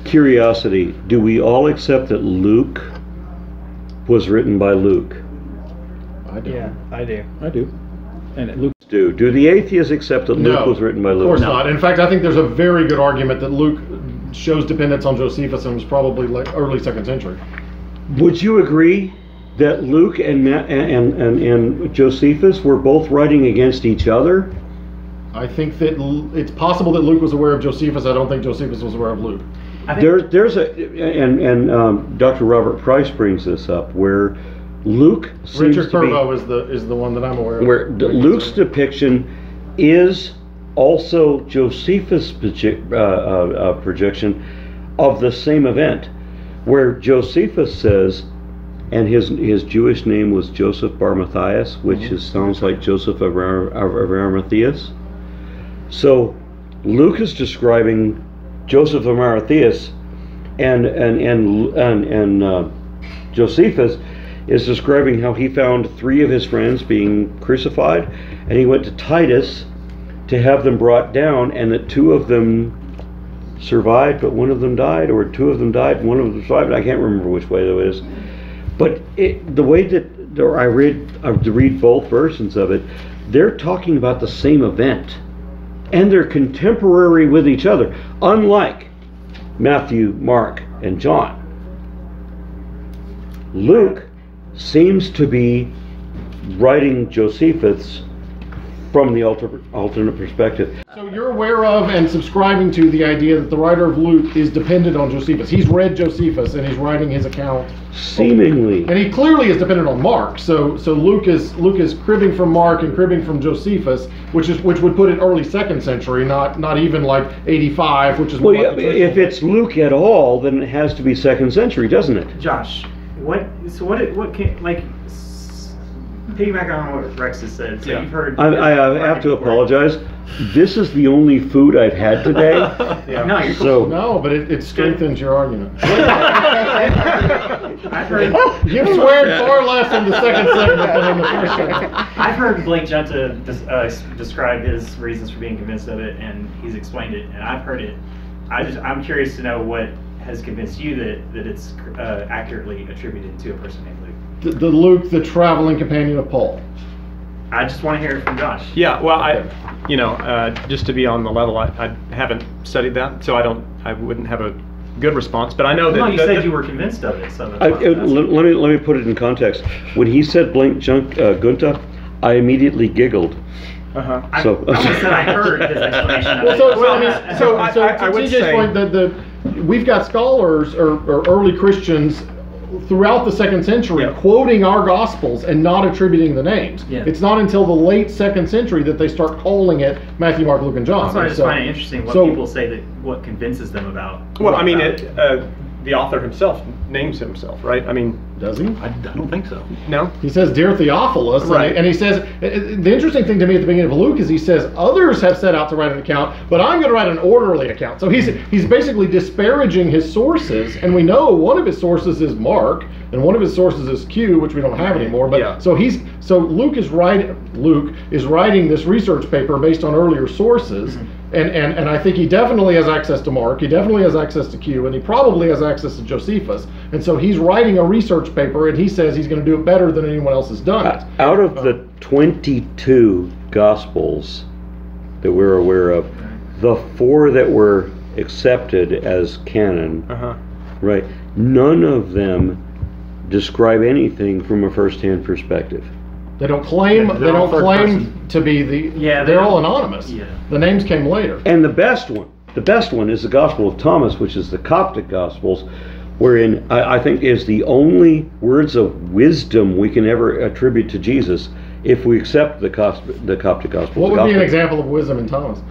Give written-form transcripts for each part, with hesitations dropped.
curiosity, do we all accept that Luke was written by Luke? I do. Yeah, I do. I do. And Luke. Do the atheists accept that Luke was written by Luke? Of course not. In fact, I think there's a very good argument that Luke shows dependence on Josephus and was probably like early 2nd century. Would you agree that Luke and Josephus were both writing against each other? I think that it's possible that Luke was aware of Josephus. I don't think Josephus was aware of Luke. There's Dr. Robert Price brings this up, where Luke seems Richard to be, Curvo is the one that I'm aware of. where Luke's depiction is also Josephus' projection of the same event, where Josephus says, and his Jewish name was Joseph Bar Matthias, which sounds like Joseph of Arimatheus. So Luke is describing Joseph of Arimatheus, and Josephus is describing how he found 3 of his friends being crucified, and he went to Titus to have them brought down, and that 2 of them survived, but 1 of them died, or 2 of them died, and 1 of them survived. I can't remember which way that is. But the way that I read both versions of it, they're talking about the same event, and they're contemporary with each other, unlike Matthew, Mark, and John. Luke seems to be writing Josephus from the alternate perspective. So you're aware of and subscribing to the idea that the writer of Luke is dependent on Josephus. He's read Josephus and he's writing his account. Seemingly. And he clearly is dependent on Mark. So Luke is cribbing from Mark and cribbing from Josephus, which would put it early 2nd century, not even like 85, which is well, yeah, if it's Luke at all, then it has to be 2nd century, doesn't it? Josh, what can, like, piggyback on what Rex has said. So you've heard. I have to apologize. This is the only food I've had today. No, you're so no, but it strengthens your argument. I've heard You've sweared far less in the 2nd segment than in the 1st segment. I've heard Blake Junta describe his reasons for being convinced of it, and he's explained it, and I've heard it. I'm curious to know what has convinced you that it's accurately attributed to a person named Luke. The Luke, the traveling companion of Paul. I just want to hear it from Josh. Yeah, well, just to be on the level, I haven't studied that, so I wouldn't have a good response. But I know that. No, you said you were convinced of it. So let me put it in context. When he said Blake Junta, I immediately giggled. So I said I heard his explanation. I would say point that we've got scholars or early Christians throughout the 2nd century quoting our Gospels and not attributing the names. It's not until the late 2nd century that they start calling it Matthew, Mark, Luke, and John. So I just find it interesting what people say that what convinces them about. Well, I mean, the author himself names himself, right? I mean, does he? I don't think so. No. He says, "Dear Theophilus," right? And he says, the interesting thing to me at the beginning of Luke is he says, "Others have set out to write an account, but I'm going to write an orderly account." So he's basically disparaging his sources, and we know one of his sources is Mark, and one of his sources is Q, which we don't have anymore. But so Luke is writing this research paper based on earlier sources. And I think he definitely has access to Mark, he definitely has access to Q, and he probably has access to Josephus. And so he's writing a research paper, and he says he's going to do it better than anyone else has done it. Out of the 22 Gospels that we're aware of, the 4 that were accepted as canon, right, none of them describe anything from a first-hand perspective. They don't claim. They don't claim to be the. They're all anonymous. The names came later. And the best one is the Gospel of Thomas, which is the Coptic Gospels, wherein I think is the only words of wisdom we can ever attribute to Jesus, if we accept the Coptic Gospel. What would be an example of wisdom in Thomas?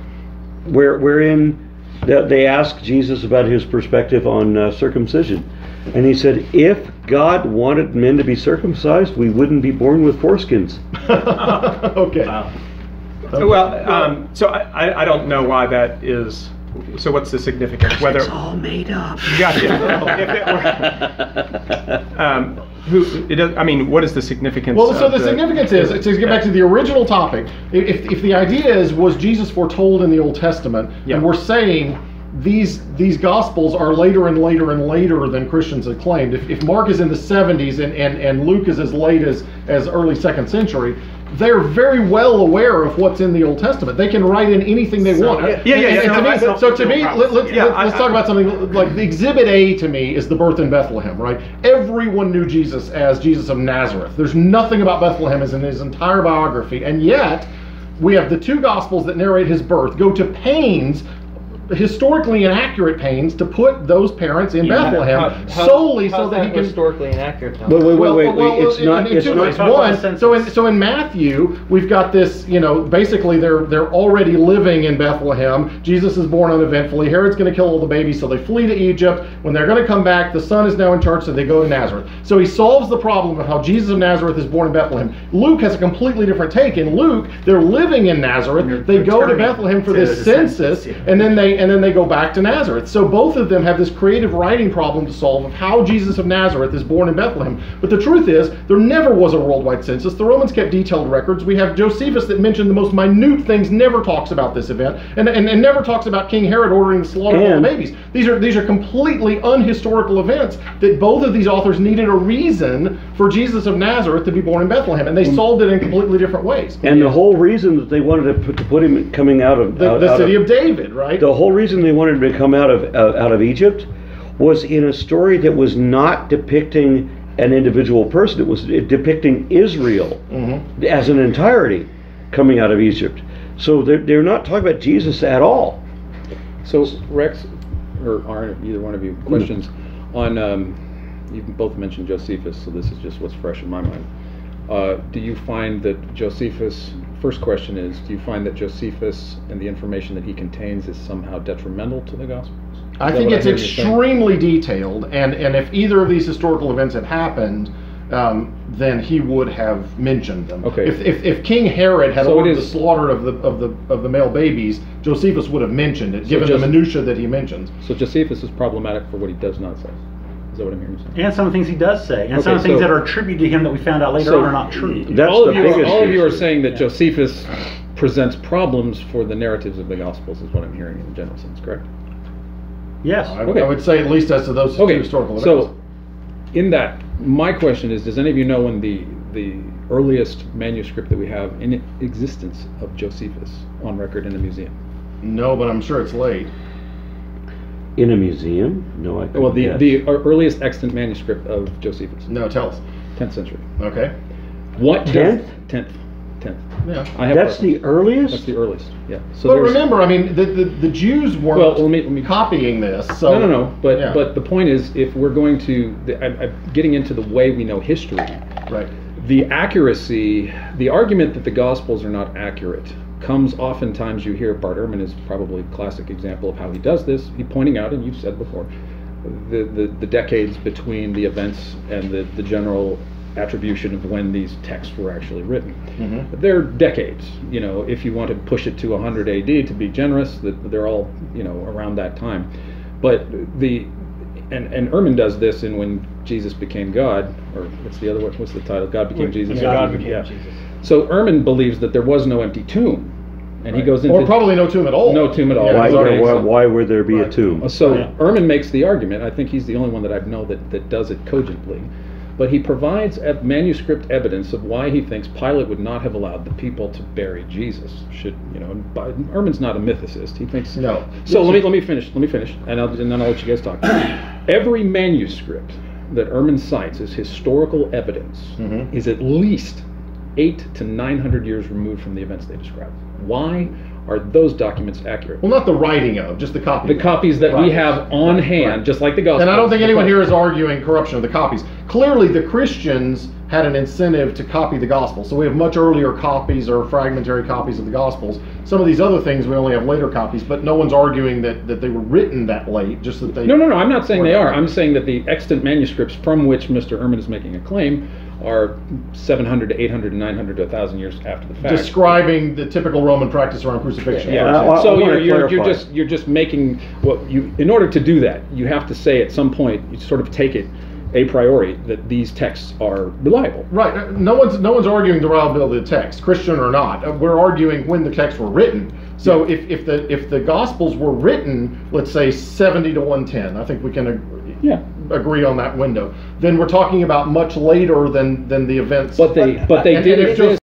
Wherein they ask Jesus about his perspective on circumcision. And he said, if God wanted men to be circumcised, we wouldn't be born with foreskins. Okay. Wow. Well, so I don't know why that is. So what's the significance? Whether it's all made up. Gotcha. If it were, I mean, what is the significance? Well, so the significance is, to get back to the original topic, if the idea is, was Jesus foretold in the Old Testament, and we're saying these Gospels are later and later and later than Christians had claimed. If Mark is in the 70s and Luke is as late as early 2nd century, they're very well aware of what's in the Old Testament. They can write in anything they want. So to me, let's talk about something like the Exhibit A to me is the birth in Bethlehem, right? Everyone knew Jesus as Jesus of Nazareth. There's nothing about Bethlehem as in his entire biography, and yet we have the 2 Gospels that narrate his birth go to pains, historically inaccurate pains, to put those parents in Bethlehem solely so that he can historically inaccurate. Wait, it's not. It's not. One. So in Matthew, we've got this. Basically they're already living in Bethlehem. Jesus is born uneventfully. Herod's going to kill all the babies, so they flee to Egypt. When they're going to come back, the son is now in charge, so they go to Nazareth. So he solves the problem of how Jesus of Nazareth is born in Bethlehem. Luke has a completely different take. In Luke, they're living in Nazareth. They go to Bethlehem for this census, and then they go back to Nazareth. So both of them have this creative writing problem to solve of how Jesus of Nazareth is born in Bethlehem. But the truth is, there never was a worldwide census. The Romans kept detailed records. We have Josephus that mentioned the most minute things, never talks about this event, and never talks about King Herod ordering the slaughter of all the babies. These are completely unhistorical events that both of these authors needed a reason for Jesus of Nazareth to be born in Bethlehem, and they solved it in completely different ways. And the whole reason that they wanted to put him coming out of the city of David, right? The whole reason they wanted him to come out of Egypt was in a story that was not depicting an individual person. It was depicting Israel as an entirety coming out of Egypt. So they're not talking about Jesus at all. So Rex or Arn, either one of you, questions on. You both mentioned Josephus, so this is just what's fresh in my mind. Do you find that Josephus? First question is, do you find that Josephus and the information that he contains is somehow detrimental to the Gospels? I think it's extremely detailed, and if either of these historical events had happened, then he would have mentioned them. Okay. If King Herod had ordered the slaughter of the male babies, Josephus would have mentioned it, given the minutia that he mentions. So Josephus is problematic for what he does not say. Is that what I'm hearing you say? And some of the things he does say, and some of the things that are attributed to him that we found out later on are not true. All of you are saying that Josephus presents problems for the narratives of the Gospels, is what I'm hearing in a general sense, correct? Yes. I would say at least as to those two historical events. So, in that, my question is, does any of you know when the earliest manuscript that we have in existence of Josephus on record in a museum? No, but I'm sure it's late. In a museum? No, I couldn't. Well, the earliest extant manuscript of Josephus. No, tell us. 10th century. Okay. What 10th? 10th. Yeah. That's the earliest? That's the earliest, yeah. So but remember, I mean, the Jews weren't let me copying this. So No. But the point is, if we're going to, I'm getting into the way we know history. Right. The accuracy, the argument that the Gospels are not accurate comes oftentimes, you hear Bart Ehrman is probably a classic example of how he does this. He's pointing out, and you've said before, the decades between the events and the general attribution of when these texts were actually written. They're decades. If you want to push it to 100 AD to be generous, they're all around that time. But and Ehrman does this in When Jesus Became God, or what's the other one? What's the title? God Became Jesus. God Became Jesus. So Ehrman believes that there was no empty tomb, and he goes into probably no tomb at all. No tomb at all. Why would there be a tomb? So Ehrman makes the argument. I think he's the only one that I know that does it cogently. But he provides manuscript evidence of why he thinks Pilate would not have allowed the people to bury Jesus. Ehrman's not a mythicist. He thinks no. So let me finish, and then I'll let you guys talk. Every manuscript that Ehrman cites as historical evidence is at least 800 to 900 years removed from the events they describe. Why are those documents accurate? Well, not the writing of, just the copy. The copies that we have on hand, just like the Gospels. And I don't think anyone here is arguing corruption of the copies. Clearly, the Christians had an incentive to copy the Gospels. So we have much earlier copies or fragmentary copies of the Gospels. Some of these other things we only have later copies, but no one's arguing that they were written that late, just that they... No, I'm not saying they are. I'm saying that the extant manuscripts from which Mr. Ehrman is making a claim are 700 to 800 to 900 to 1,000 years after the fact. Describing the typical Roman practice around crucifixion. Yeah. So you're just making in order to do that, you have to say at some point, you sort of take it a priori that these texts are reliable. Right. No one's arguing the reliability of the text, Christian or not. We're arguing when the texts were written. So if the Gospels were written, let's say 70 to 110, I think we can agree on that window. Then we're talking about much later than the events. But they did exist.